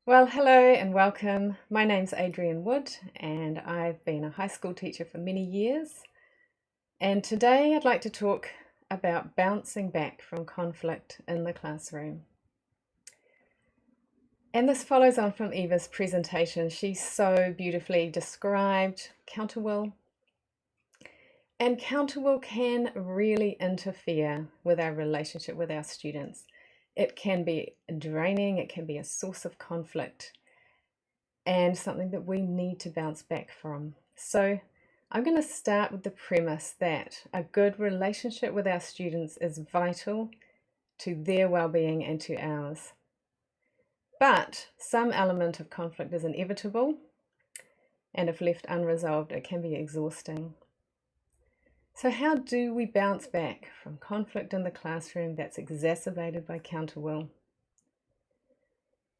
Well, hello and welcome. My name's Adrienne Wood and I've been a high school teacher for many years. And today I'd like to talk about bouncing back from conflict in the classroom. And this follows on from Eva's presentation. She so beautifully described counterwill. And counterwill can really interfere with our relationship with our students. It can be draining, it can be a source of conflict, and something that we need to bounce back from. So I'm going to start with the premise that a good relationship with our students is vital to their well-being and to ours. But some element of conflict is inevitable, and if left unresolved, it can be exhausting. So how do we bounce back from conflict in the classroom that's exacerbated by counterwill?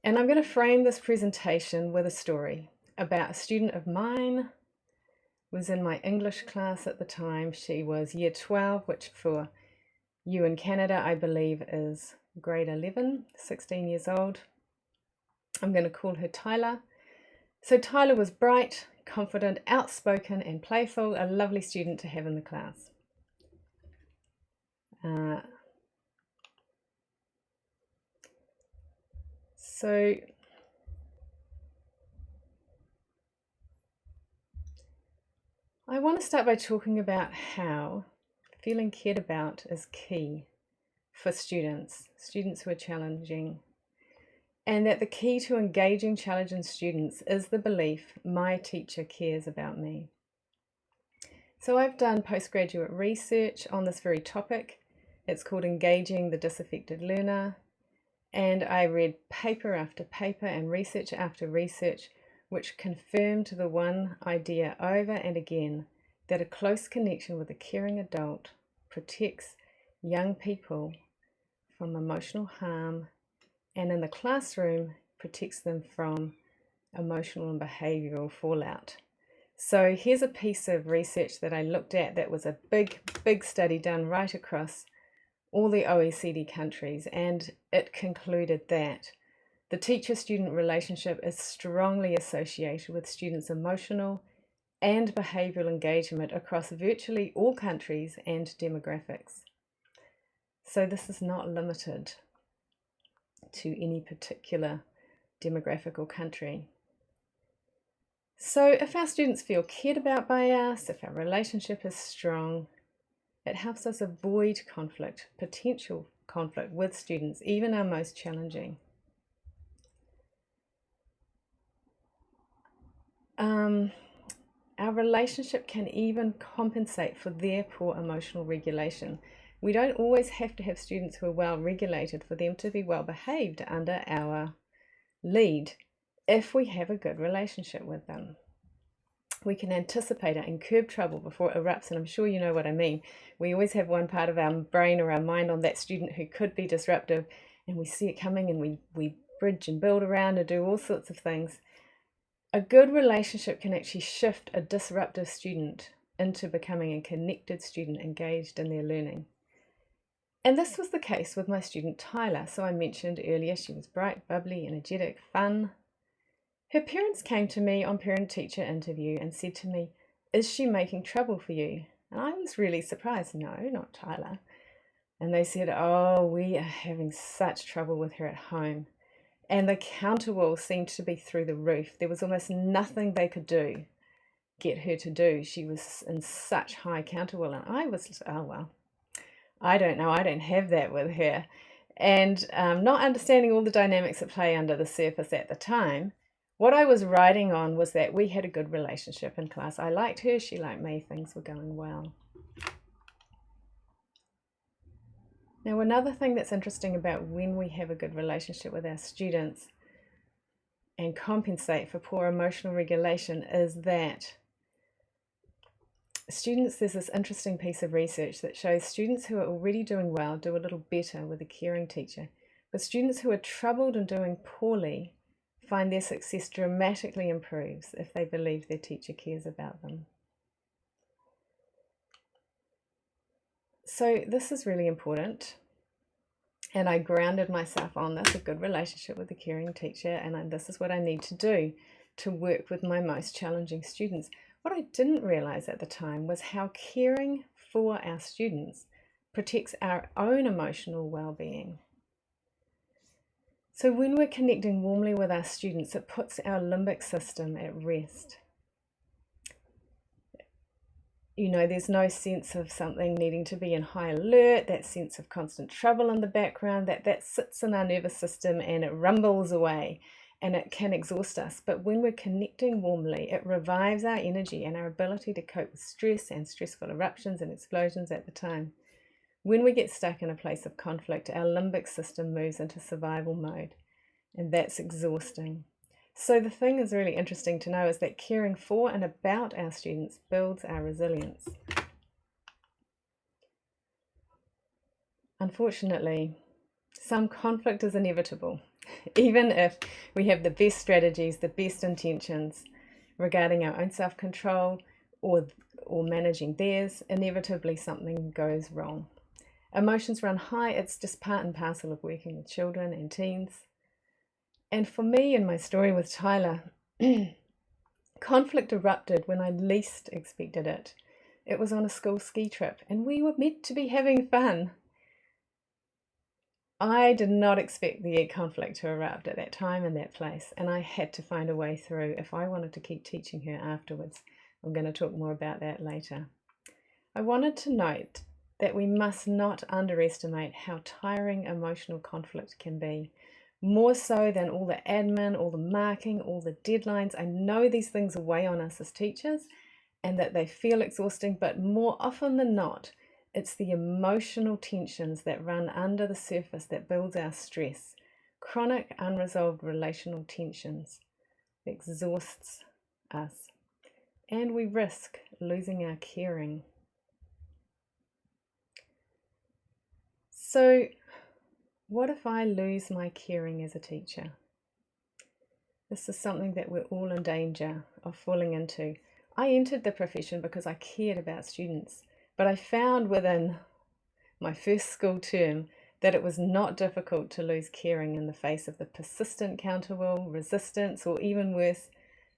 And I'm going to frame this presentation with a story about a student of mine. Was in my English class at the time. She was year 12, which for you in Canada, I believe is grade 11, 16 years old. I'm going to call her Tyler. So Tyler was bright, confident, outspoken and playful, a lovely student to have in the class. So I want to start by talking about how feeling cared about is key for students who are challenging. And that the key to engaging challenging students is the belief my teacher cares about me. So I've done postgraduate research on this very topic. It's called Engaging the Disaffected Learner. And I read paper after paper and research after research, which confirmed the one idea over and again, that a close connection with a caring adult protects young people from emotional harm, and in the classroom protects them from emotional and behavioural fallout. So here's a piece of research that I looked at that was a big study done right across all the OECD countries, and it concluded that the teacher-student relationship is strongly associated with students' emotional and behavioural engagement across virtually all countries and demographics. So this is not limited to any particular demographic or country. So if our students feel cared about by us, if our relationship is strong, it helps us avoid conflict, potential conflict with students, even our most challenging. Our relationship can even compensate for their poor emotional regulation. We don't always have to have students who are well regulated for them to be well behaved under our lead if we have a good relationship with them. We can anticipate it and curb trouble before it erupts, and I'm sure you know what I mean. We always have one part of our brain or our mind on that student who could be disruptive, and we see it coming and we bridge and build around and do all sorts of things. A good relationship can actually shift a disruptive student into becoming a connected student engaged in their learning. And this was the case with my student Tyler. So I mentioned earlier she was bright, bubbly, energetic, fun. Her parents came to me on parent-teacher interview and said to me, "Is she making trouble for you?" And I was really surprised. No, not Tyler. And they said, "Oh, we are having such trouble with her at home." And the counterwill seemed to be through the roof. There was almost nothing they could get her to do. She was in such high counterwill. And I was, oh, well, I don't know. I don't have that with her. And not understanding all the dynamics at play under the surface at the time, what I was riding on was that we had a good relationship in class. I liked her, she liked me, things were going well. Now, another thing that's interesting about when we have a good relationship with our students and compensate for poor emotional regulation is that there's this interesting piece of research that shows students who are already doing well do a little better with a caring teacher, but students who are troubled and doing poorly find their success dramatically improves if they believe their teacher cares about them. So this is really important. And I grounded myself on this, a good relationship with a caring teacher, and this is what I need to do to work with my most challenging students. What I didn't realize at the time was how caring for our students protects our own emotional well-being. So when we're connecting warmly with our students, it puts our limbic system at rest. You know, there's no sense of something needing to be in high alert, that sense of constant trouble in the background, that sits in our nervous system and it rumbles away and it can exhaust us. But when we're connecting warmly, it revives our energy and our ability to cope with stress and stressful eruptions and explosions at the time. When we get stuck in a place of conflict, our limbic system moves into survival mode, and that's exhausting. So the thing is really interesting to know is that caring for and about our students builds our resilience. Unfortunately, some conflict is inevitable, even if we have the best strategies, the best intentions regarding our own self-control or managing theirs. Inevitably something goes wrong. Emotions run high. It's just part and parcel of working with children and teens. And for me, in my story with Tyler, conflict erupted when I least expected it. It was on a school ski trip, and we were meant to be having fun. I did not expect the conflict to erupt at that time and that place, and I had to find a way through if I wanted to keep teaching her afterwards. I'm going to talk more about that later. I wanted to note that we must not underestimate how tiring emotional conflict can be. More so than all the admin, all the marking, all the deadlines. I know these things weigh on us as teachers and that they feel exhausting, but more often than not, it's the emotional tensions that run under the surface that builds our stress. Chronic unresolved relational tensions exhausts us, and we risk losing our caring. So, what if I lose my caring as a teacher? This is something that we're all in danger of falling into. I entered the profession because I cared about students, but I found within my first school term that it was not difficult to lose caring in the face of the persistent counterwill, resistance, or even worse,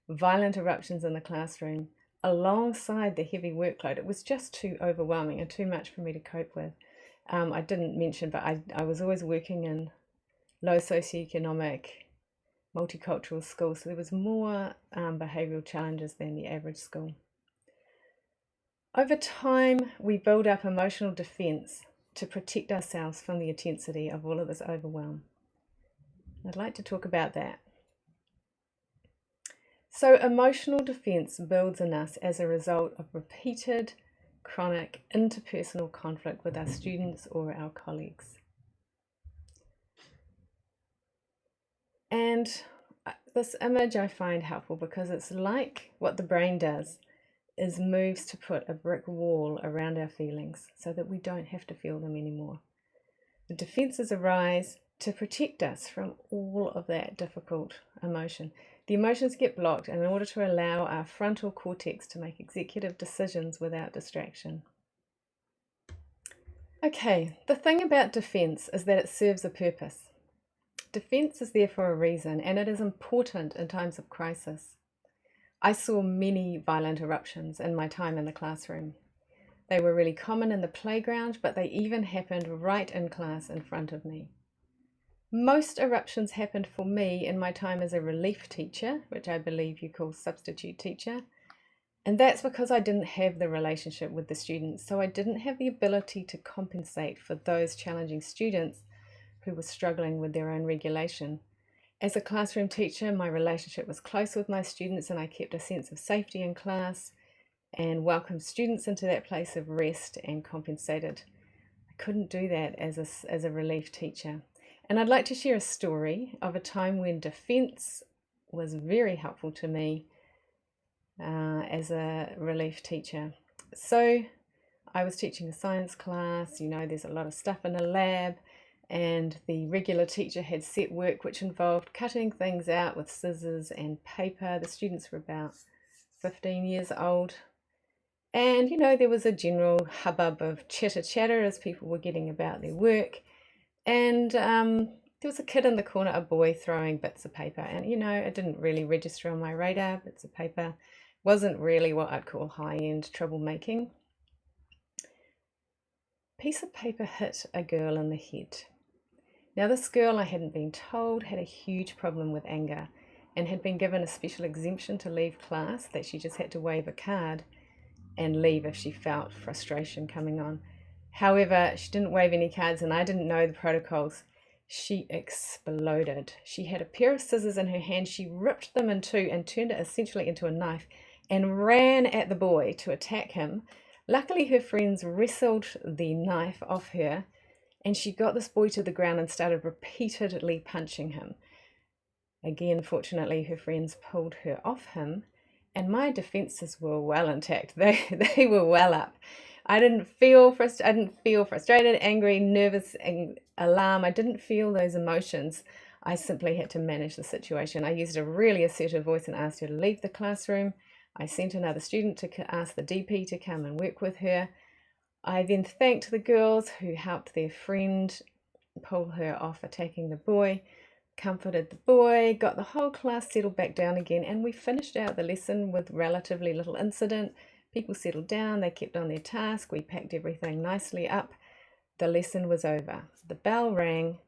violent eruptions in the classroom, alongside the heavy workload. It was just too overwhelming and too much for me to cope with. I didn't mention, but I was always working in low socioeconomic, multicultural schools, so there was more behavioural challenges than the average school. Over time, we build up emotional defence to protect ourselves from the intensity of all of this overwhelm. I'd like to talk about that. So emotional defence builds in us as a result of repeated chronic interpersonal conflict with our students or our colleagues. And this image I find helpful because it's like what the brain does is moves to put a brick wall around our feelings so that we don't have to feel them anymore. The defenses arise to protect us from all of that difficult emotion. The emotions get blocked in order to allow our frontal cortex to make executive decisions without distraction. Okay, the thing about defense is that it serves a purpose. Defense is there for a reason, and it is important in times of crisis. I saw many violent eruptions in my time in the classroom. They were really common in the playground, but they even happened right in class in front of me. Most eruptions happened for me in my time as a relief teacher, which I believe you call substitute teacher. And that's because I didn't have the relationship with the students, so I didn't have the ability to compensate for those challenging students who were struggling with their own regulation. As a classroom teacher, my relationship was close with my students, and I kept a sense of safety in class and welcomed students into that place of rest and compensated. I couldn't do that as a relief teacher. And I'd like to share a story of a time when defense was very helpful to me as a relief teacher. So I was teaching a science class. You know, there's a lot of stuff in the lab, and the regular teacher had set work which involved cutting things out with scissors and paper. The students were about 15 years old, and you know, there was a general hubbub of chitter chatter as people were getting about their work. And there was a kid in the corner, a boy throwing bits of paper, and it didn't really register on my radar. Bits of paper wasn't really what I'd call high-end troublemaking. Piece of paper hit a girl in the head. Now this girl, I hadn't been told, had a huge problem with anger and had been given a special exemption to leave class, that she just had to wave a card and leave if she felt frustration coming on. However, she didn't wave any cards, and I didn't know the protocols. She exploded. She had a pair of scissors in her hand. She ripped them in two and turned it essentially into a knife and ran at the boy to attack him. Luckily, her friends wrestled the knife off her, and she got this boy to the ground and started repeatedly punching him. Again, fortunately, her friends pulled her off him, and my defenses were well intact. They were well up. I didn't feel frustrated, angry, nervous, alarm. I didn't feel those emotions. I simply had to manage the situation. I used a really assertive voice and asked her to leave the classroom. I sent another student to ask the DP to come and work with her. I then thanked the girls who helped their friend pull her off attacking the boy, comforted the boy, got the whole class settled back down again, and we finished out the lesson with relatively little incident. People settled down, they kept on their task, we packed everything nicely up. The lesson was over. The bell rang,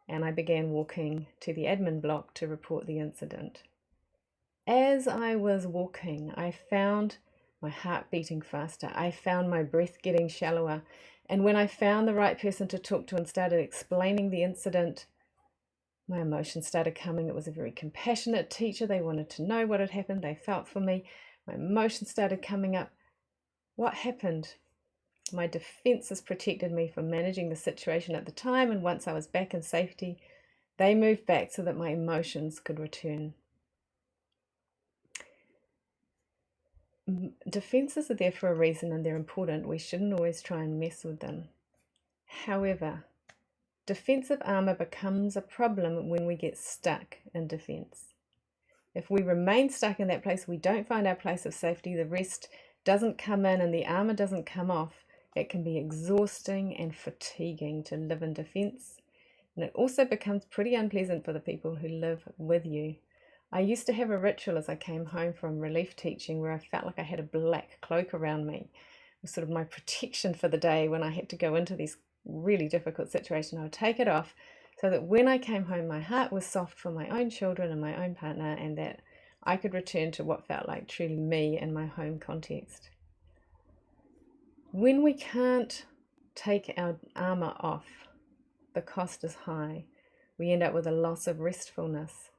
and I began walking to the admin block to report the incident. As I was walking, I found my heart beating faster. I found my breath getting shallower. And when I found the right person to talk to and started explaining the incident, my emotions started coming. It was a very compassionate teacher. They wanted to know what had happened. They felt for me. My emotions started coming up. What happened? My defenses protected me from managing the situation at the time, and once I was back in safety, they moved back so that my emotions could return. Defenses are there for a reason, and they're important. We shouldn't always try and mess with them. However, defensive armor becomes a problem when we get stuck in defense. If we remain stuck in that place, we don't find our place of safety, the rest doesn't come in, and the armor doesn't come off, it can be exhausting and fatiguing to live in defense. And it also becomes pretty unpleasant for the people who live with you. I used to have a ritual as I came home from relief teaching where I felt like I had a black cloak around me. It was sort of my protection for the day when I had to go into these really difficult situations. I would take it off so that when I came home, my heart was soft for my own children and my own partner, and that I could return to what felt like truly me in my home context. When we can't take our armor off, the cost is high. We end up with a loss of restfulness.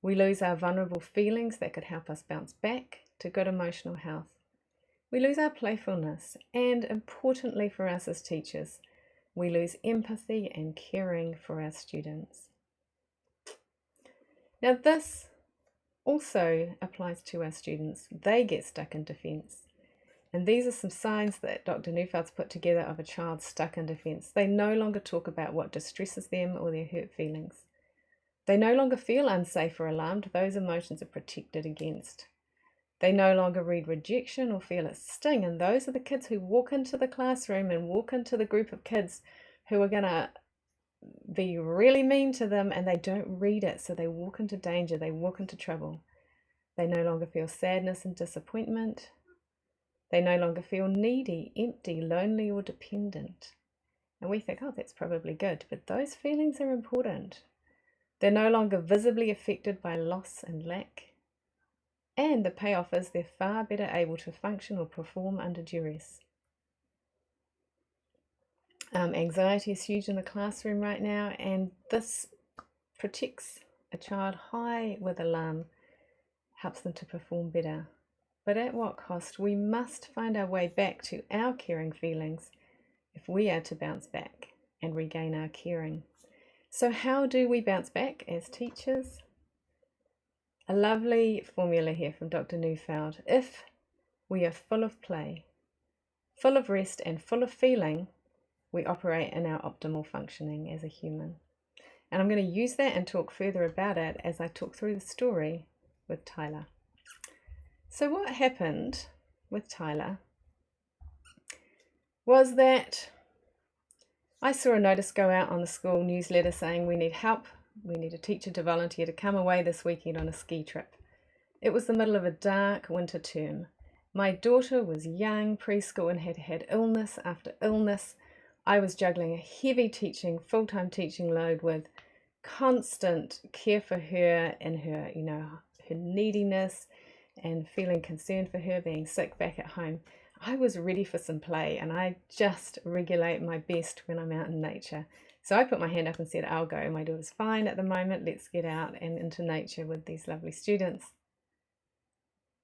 We lose our vulnerable feelings that could help us bounce back to good emotional health. We lose our playfulness, and importantly for us as teachers, we lose empathy and caring for our students. Now this also applies to our students. They get stuck in defense. And these are some signs that Dr. Neufeld's put together of a child stuck in defense. They no longer talk about what distresses them or their hurt feelings. They no longer feel unsafe or alarmed. Those emotions are protected against. They no longer read rejection or feel it sting. And those are the kids who walk into the classroom and walk into the group of kids who are going to be really mean to them, and they don't read it. So they walk into danger. They walk into trouble. They no longer feel sadness and disappointment. They no longer feel needy, empty, lonely, or dependent. And we think, oh, that's probably good. But those feelings are important. They're no longer visibly affected by loss and lack. And the payoff is they're far better able to function or perform under duress. Anxiety is huge in the classroom right now, and this protects a child high with alarm, helps them to perform better. But at what cost? We must find our way back to our caring feelings if we are to bounce back and regain our caring. So how do we bounce back as teachers? A lovely formula here from Dr. Neufeld. If we are full of play, full of rest, and full of feeling, we operate in our optimal functioning as a human. And I'm going to use that and talk further about it as I talk through the story with Tyler. So what happened with Tyler was that I saw a notice go out on the school newsletter saying we need help. We need a teacher to volunteer to come away this weekend on a ski trip. It was the middle of a dark winter term. My daughter was young, preschool, and had had illness after illness. I was juggling a heavy teaching, full-time teaching load with constant care for her and her, her neediness, and feeling concerned for her being sick back at home. I was ready for some play, and I just regulate my best when I'm out in nature. So I put my hand up and said, I'll go. My daughter's fine at the moment. Let's get out and into nature with these lovely students.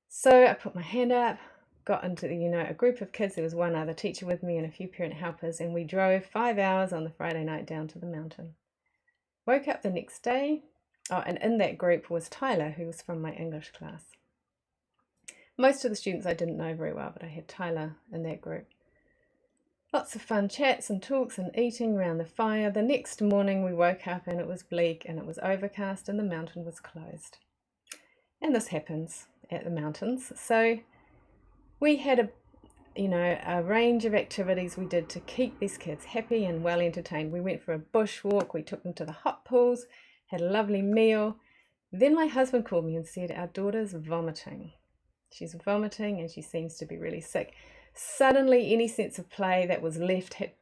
So I put my hand up, got into a group of kids. There was one other teacher with me and a few parent helpers, and we drove 5 hours on the Friday night down to the mountain. Woke up the next day, and in that group was Tyler, who was from my English class. Most of the students I didn't know very well, but I had Tyler in that group. Lots of fun chats and talks and eating around the fire. The next morning we woke up and it was bleak and it was overcast and the mountain was closed. And this happens at the mountains. So we had a range of activities we did to keep these kids happy and well entertained. We went for a bush walk, we took them to the hot pools, had a lovely meal. Then my husband called me and said, our daughter's vomiting. She's vomiting and she seems to be really sick. Suddenly, any sense of play that was left had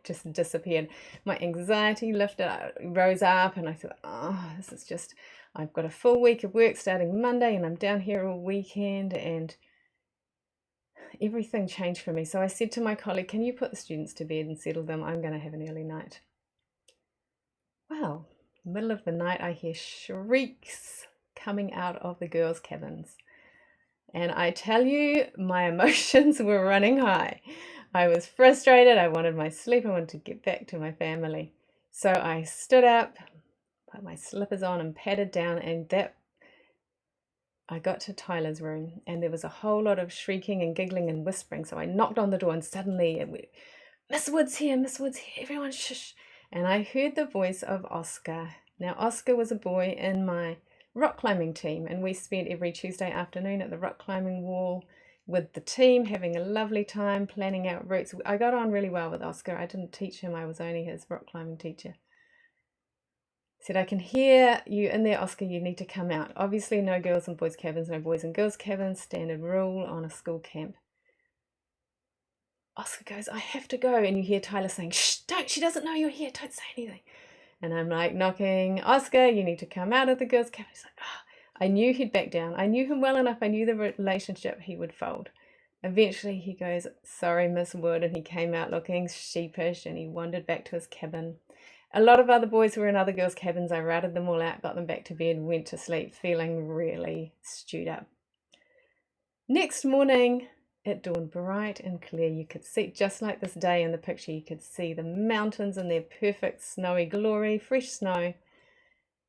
just disappeared. My anxiety rose up, and I thought, this is just, I've got a full week of work starting Monday, and I'm down here all weekend, and everything changed for me. So I said to my colleague, can you put the students to bed and settle them? I'm going to have an early night. Well, middle of the night, I hear shrieks coming out of the girls' cabins. And I tell you, my emotions were running high. I was frustrated. I wanted my sleep. I wanted to get back to my family. So I stood up, put my slippers on and padded down, and I got to Tyler's room and there was a whole lot of shrieking and giggling and whispering. So I knocked on the door and suddenly it went, Miss Wood's here, everyone shush. And I heard the voice of Oscar. Now Oscar was a boy in my rock climbing team, and we spent every Tuesday afternoon at the rock climbing wall with the team, having a lovely time, planning out routes. I got on really well with Oscar. I didn't teach him, I was only his rock climbing teacher. He said, I can hear you in there, Oscar, you need to come out. Obviously no girls and boys cabins, no boys and girls cabins, standard rule on a school camp. Oscar goes, I have to go, and you hear Tyler saying, shh, don't, she doesn't know you're here, don't say anything. And I'm like knocking, Oscar, you need to come out of the girls' cabin. He's like, I knew he'd back down. I knew him well enough. I knew the relationship he would fold. Eventually he goes, sorry, Miss Wood. And he came out looking sheepish and he wandered back to his cabin. A lot of other boys were in other girls' cabins. I routed them all out, got them back to bed, went to sleep, feeling really stewed up. Next morning, it dawned bright and clear. You could see, just like this day in the picture, you could see the mountains in their perfect snowy glory, fresh snow.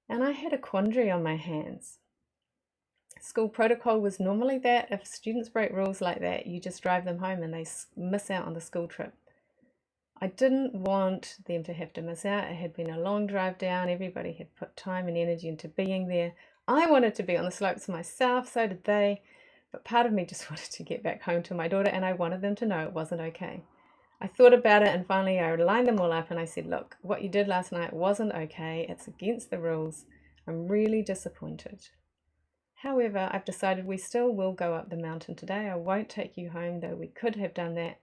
And I had a quandary on my hands. School protocol was normally that if students break rules like that, you just drive them home and they miss out on the school trip. I didn't want them to have to miss out. It had been a long drive down. Everybody had put time and energy into being there. I wanted to be on the slopes myself, so did they. But part of me just wanted to get back home to my daughter, and I wanted them to know it wasn't okay. I thought about it, and finally I lined them all up and I said, look, what you did last night wasn't okay. It's against the rules. I'm really disappointed. However, I've decided we still will go up the mountain today. I won't take you home, though we could have done that.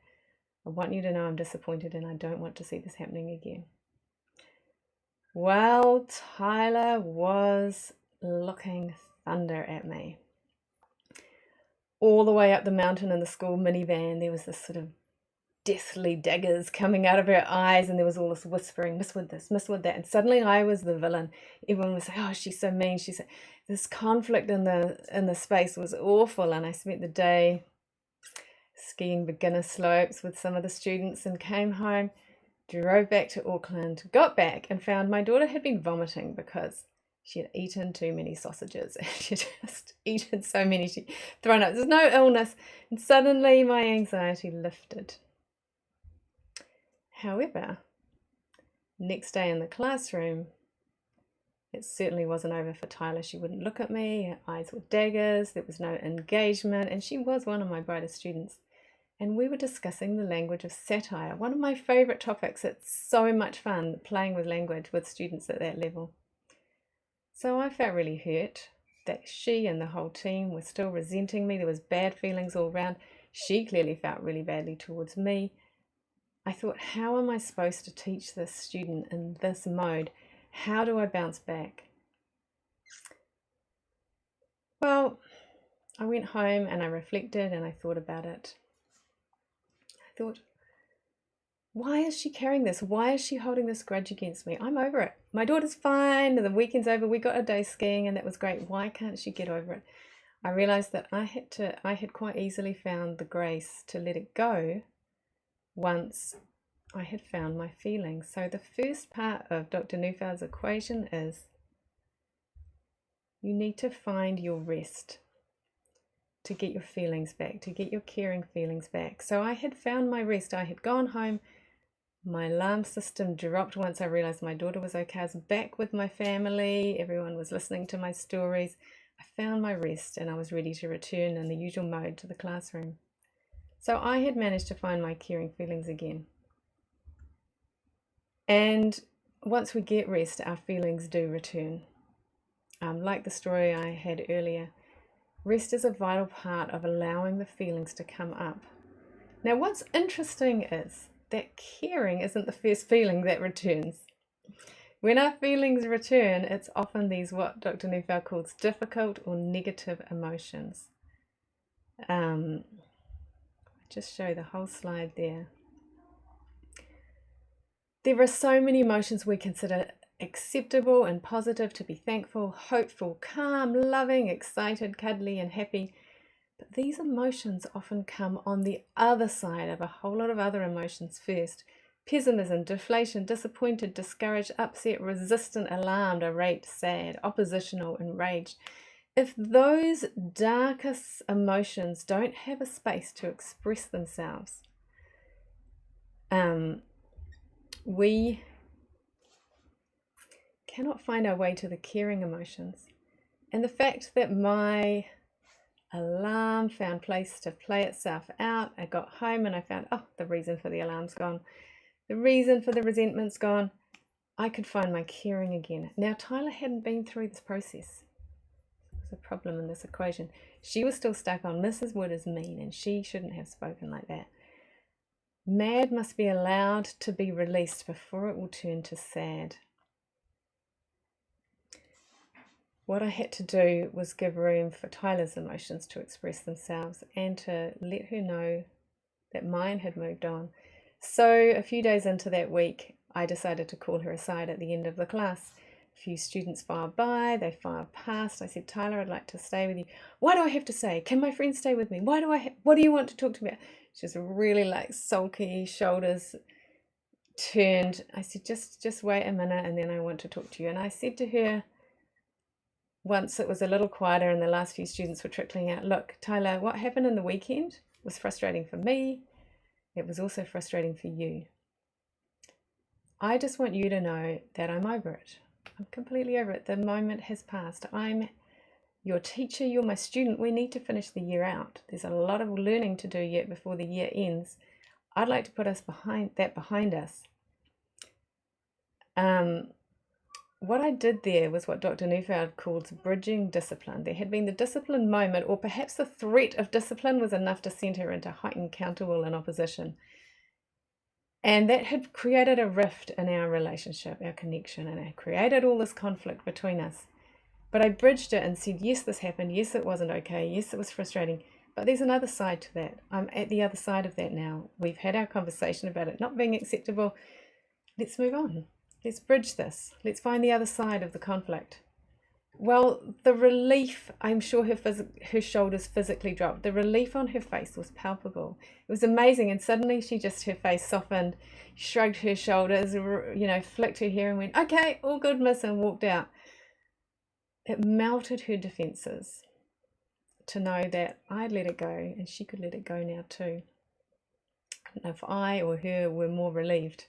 I want you to know I'm disappointed and I don't want to see this happening again. Well, Tyler was looking thunder at me. All the way up the mountain in the school minivan, there was this sort of deathly daggers coming out of her eyes, and there was all this whispering, Miss Wood this, Miss Wood that, and suddenly I was the villain. Everyone was saying, oh, she's so mean. This conflict in the space was awful, and I spent the day skiing beginner slopes with some of the students and came home, drove back to Auckland, got back and found my daughter had been vomiting because she had eaten too many sausages. She'd just eaten so many, she'd thrown up. There's no illness. And suddenly my anxiety lifted. However, next day in the classroom, it certainly wasn't over for Tyler. She wouldn't look at me. Her eyes were daggers. There was no engagement. And she was one of my brightest students. and we were discussing the language of satire, one of my favourite topics. It's so much fun playing with language with students at that level. So I felt really hurt that she and the whole team were still resenting me. There was bad feelings all around. She clearly felt really badly towards me. I thought, how am I supposed to teach this student in this mode? How do I bounce back? Well, I went home and I reflected and I thought about it. I thought, why is she carrying this? Why is she holding this grudge against me? I'm over it. My daughter's fine. The weekend's over. We got a day skiing and that was great. Why can't she get over it? I realized that I had quite easily found the grace to let it go once I had found my feelings. So the first part of Dr. Neufeld's equation is you need to find your rest to get your feelings back, to get your caring feelings back. So I had found my rest. I had gone home. My alarm system dropped once I realized my daughter was okay. I was back with my family. Everyone was listening to my stories. I found my rest and I was ready to return in the usual mode to the classroom. So I had managed to find my caring feelings again. And once we get rest, our feelings do return. Like the story I had earlier, rest is a vital part of allowing the feelings to come up. Now, what's interesting is that caring isn't the first feeling that returns. When our feelings return, it's often these what Dr. Neufeld calls difficult or negative emotions. Just show the whole slide there. There are so many emotions we consider acceptable and positive, to be thankful, hopeful, calm, loving, excited, cuddly, and happy. But these emotions often come on the other side of a whole lot of other emotions first. Pessimism, deflation, disappointed, discouraged, upset, resistant, alarmed, irate, sad, oppositional, enraged. If those darkest emotions don't have a space to express themselves, we cannot find our way to the caring emotions. And the fact that my alarm found place to play itself out, I got home and I found, the reason for the alarm's gone. The reason for the resentment's gone. I could find my caring again. Now, Tyler hadn't been through this process. There's a problem in this equation. She was still stuck on Mrs. Wood is mean and she shouldn't have spoken like that. Mad must be allowed to be released before it will turn to sad. What I had to do was give room for Tyler's emotions to express themselves and to let her know that mine had moved on. So a few days into that week, I decided to call her aside at the end of the class. A few students filed by, they filed past. I said, Tyler, I'd like to stay with you. Why do I have to stay? Can my friend stay with me? What do you want to talk to me about? She was really like sulky, shoulders turned. I said, just wait a minute and then I want to talk to you. And I said to her, once it was a little quieter and the last few students were trickling out, look, Tyler, what happened in the weekend was frustrating for me. It was also frustrating for you. I just want you to know that I'm over it. I'm completely over it. The moment has passed. I'm your teacher, you're my student. We need to finish the year out. There's a lot of learning to do yet before the year ends. I'd like to put us behind us. What I did there was what Dr. Neufeld calls bridging discipline. There had been the discipline moment, or perhaps the threat of discipline was enough to send her into heightened counterwill and opposition. And that had created a rift in our relationship, our connection, and it created all this conflict between us. But I bridged it and said, yes, this happened. Yes, it wasn't okay. Yes, it was frustrating. But there's another side to that. I'm at the other side of that now. We've had our conversation about it not being acceptable. Let's move on. Let's bridge this. Let's find the other side of the conflict. Well, the relief, I'm sure her shoulders physically dropped. The relief on her face was palpable. It was amazing. And suddenly her face softened, shrugged her shoulders, flicked her hair and went, okay, all good, miss, and walked out. It melted her defenses to know that I'd let it go and she could let it go now too. I don't know if I or her were more relieved.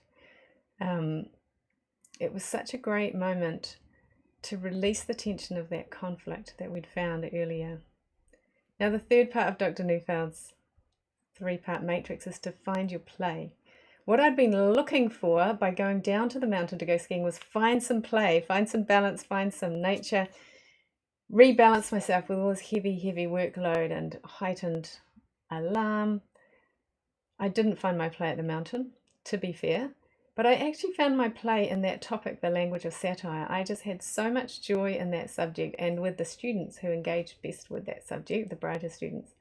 It was such a great moment to release the tension of that conflict that we'd found earlier. Now, the third part of Dr. Neufeld's three-part matrix is to find your play. What I'd been looking for by going down to the mountain to go skiing was find some play, find some balance, find some nature, rebalance myself with all this heavy workload and heightened alarm. I didn't find my play at the mountain, to be fair, but I actually found my play in that topic, the language of satire. I just had so much joy in that subject and with the students who engaged best with that subject, the brighter students.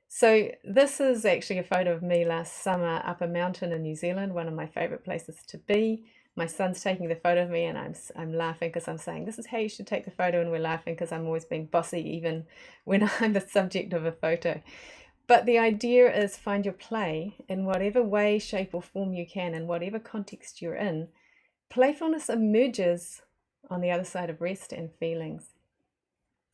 So this is actually a photo of me last summer up a mountain in New Zealand, one of my favorite places to be. My son's taking the photo of me and I'm laughing because I'm saying, this is how you should take the photo, and we're laughing because I'm always being bossy even when I'm the subject of a photo. But the idea is find your play in whatever way, shape or form you can, in whatever context you're in. Playfulness emerges on the other side of rest and feelings.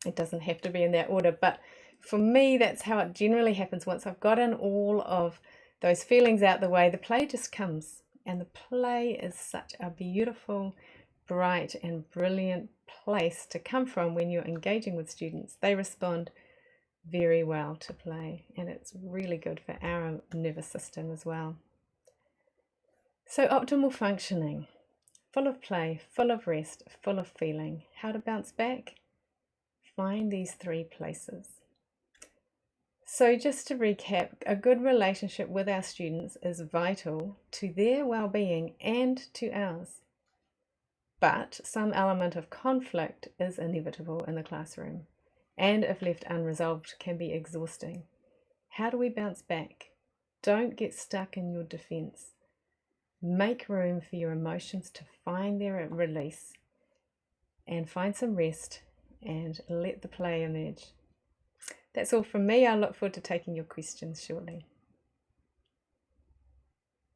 It doesn't have to be in that order, but for me, that's how it generally happens. Once I've gotten all of those feelings out the way, the play just comes. And the play is such a beautiful, bright and brilliant place to come from when you're engaging with students. They respond very well to play, and it's really good for our nervous system as well. So optimal functioning, full of play, full of rest, full of feeling. How to bounce back? Find these three places. So just to recap, a good relationship with our students is vital to their well-being and to ours. But some element of conflict is inevitable in the classroom, and if left unresolved can be exhausting. How do we bounce back? Don't get stuck in your defense. Make room for your emotions to find their release and find some rest and let the play emerge. That's all from me. I look forward to taking your questions shortly.